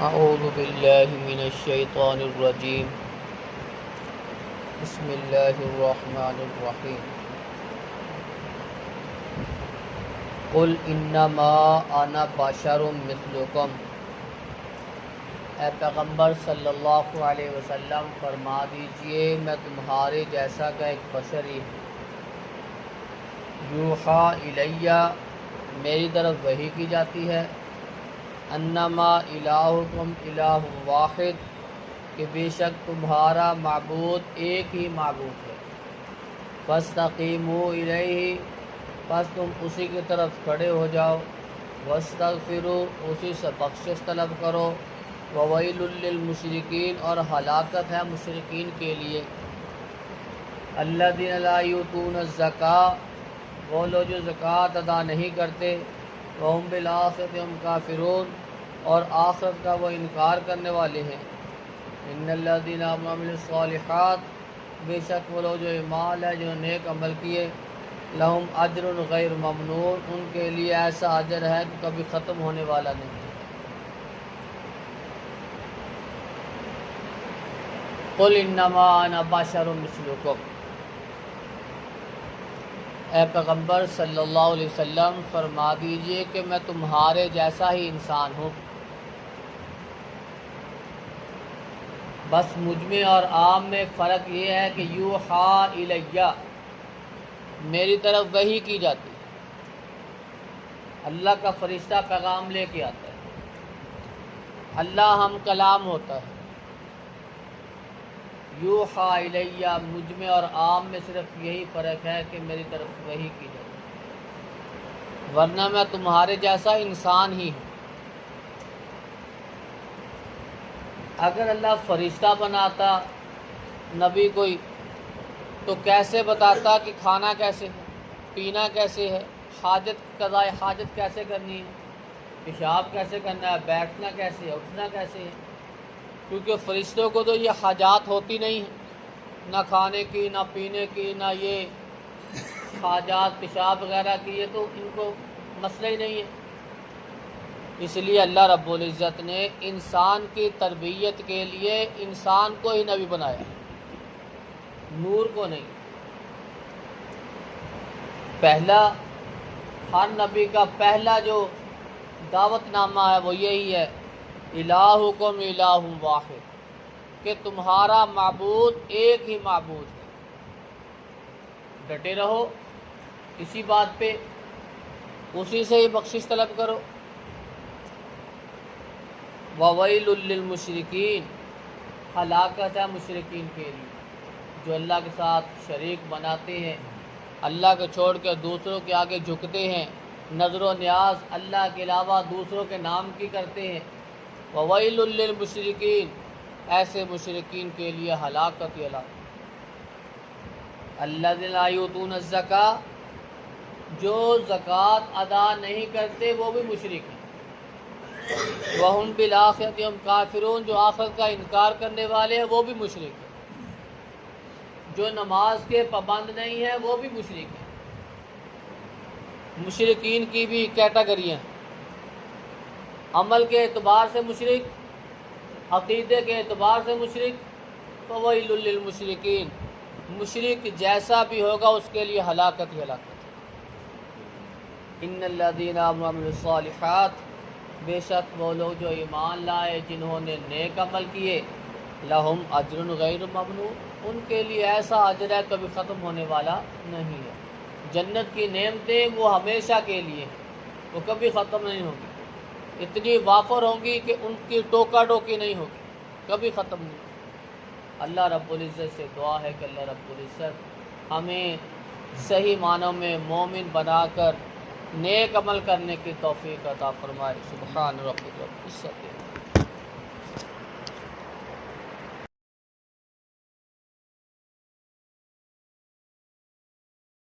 اعوذ باللہ من الشیطان الرجیم بسم اللہ الرحمن الرحیم قل انما انا بشر مثلکم، اے پیغمبر صلی اللہ علیہ وسلم فرما دیجئے میں تمہارے جیسا کا ایک بشر ہی ہوں۔ یوحیٰ الیہ، میری طرف وحی کی جاتی ہے، انما الہکم الہ واحد، کہ بے شک تمہارا معبود ایک ہی معبود ہے۔ فاستقیموا الیہ، بس تم اسی کی طرف کھڑے ہو جاؤ۔ واستغفروا، اسی سے بخشش طلب کرو۔ وویل للمشرکین، اور ہلاکت ہے مشرکین کے لیے۔ الذین لا یؤتون الزکاۃ، وہ لوگ جو زکوٰۃ ادا نہیں کرتے۔ وہم بالآخرۃ ہم کافرون، اور آخرت کا وہ انکار کرنے والے ہیں۔ ان الذین آمنوا وعملوا الصالحات، بے شک وہ لوگ جو ایمان ہے جنہوں نے نیک عمل کیے، لہم اجر غیر ممنون، ان کے لیے ایسا اجر ہے کہ کبھی ختم ہونے والا نہیں۔ قل انما انا بشر مثلکم، اے پیغمبر صلی اللہ علیہ وسلم فرما دیجئے کہ میں تمہارے جیسا ہی انسان ہوں، بس مجھ میں اور عام میں فرق یہ ہے کہ یوحیٰ الیہ، میری طرف وحی کی جاتی ہے، اللہ کا فرشتہ پیغام لے کے آتا ہے، اللہ ہم کلام ہوتا ہے۔ یوحیٰ الیہ، مجھ میں اور عام میں صرف یہی فرق ہے کہ میری طرف وحی کی جاتی ہے، ورنہ میں تمہارے جیسا انسان ہی ہوں۔ اگر اللہ فرشتہ بناتا نبی کوئی تو کیسے بتاتا کہ کھانا کیسے ہے، پینا کیسے ہے، حاجت قضاء حاجت کیسے کرنی ہے، پیشاب کیسے کرنا ہے، بیٹھنا کیسے ہے، اٹھنا کیسے ہے، کیونکہ فرشتوں کو تو یہ حاجات ہوتی نہیں ہیں، نہ کھانے کی، نہ پینے کی، نہ یہ حاجات پیشاب وغیرہ کی، یہ تو ان کو مسئلہ ہی نہیں ہے۔ اس لیے اللہ رب العزت نے انسان کی تربیت کے لیے انسان کو ہی نبی بنایا، نور کو نہیں۔ پہلا ہر نبی کا پہلا جو دعوت نامہ ہے وہ یہی ہے، الہکم الہ واحد، کہ تمہارا معبود ایک ہی معبود ہے۔ ڈٹے رہو اسی بات پہ، اسی سے ہی بخشش طلب کرو۔ وویل للمشرکین، ہلاکت ہے مشرکین کے لیے جو اللہ کے ساتھ شریک بناتے ہیں، اللہ کو چھوڑ کے دوسروں کے آگے جھکتے ہیں، نظر و نیاز اللہ کے علاوہ دوسروں کے نام کی کرتے ہیں۔ وویل للمشرکین، ایسے مشرکین کے لیے ہلاکت ہی ہلاکت۔ الذین لا یؤتون الزکاۃ، جو زکوٰۃ ادا نہیں کرتے وہ بھی مشرک ہیں۔ وہم بالآخرۃ ہم کافرون، جو آخرت کا انکار کرنے والے ہیں وہ بھی مشرک ہیں۔ جو نماز کے پابند نہیں ہیں وہ بھی مشرک ہیں۔ مشرکین کی بھی کیٹیگریاں، عمل کے اعتبار سے مشرک، عقیدے کے اعتبار سے مشرک۔ فویل للمشرکین، مشرک جیسا بھی ہوگا اس کے لیے ہلاکت ہی ہلاکت۔ ان الذین آمنوا وعملوا الصالحات، بے شک وہ لوگ جو ایمان لائے جنہوں نے نیک عمل کیے، لہم اجر غیر ممنون، ان کے لیے ایسا اجر ہے کبھی ختم ہونے والا نہیں ہے۔ جنت کی نعمتیں وہ ہمیشہ کے لیے ہیں، وہ کبھی ختم نہیں ہوگی، اتنی وافر ہوں گی کہ ان کی ٹوکا ٹوکی نہیں ہوگی، کبھی ختم نہیں ہوگی۔ اللہ رب العزت سے دعا ہے کہ اللہ رب العزت ہمیں صحیح معنوں میں مومن بنا کر نیک عمل کرنے کی توفیق عطا فرمائے۔ سبحان ربک رب العزت۔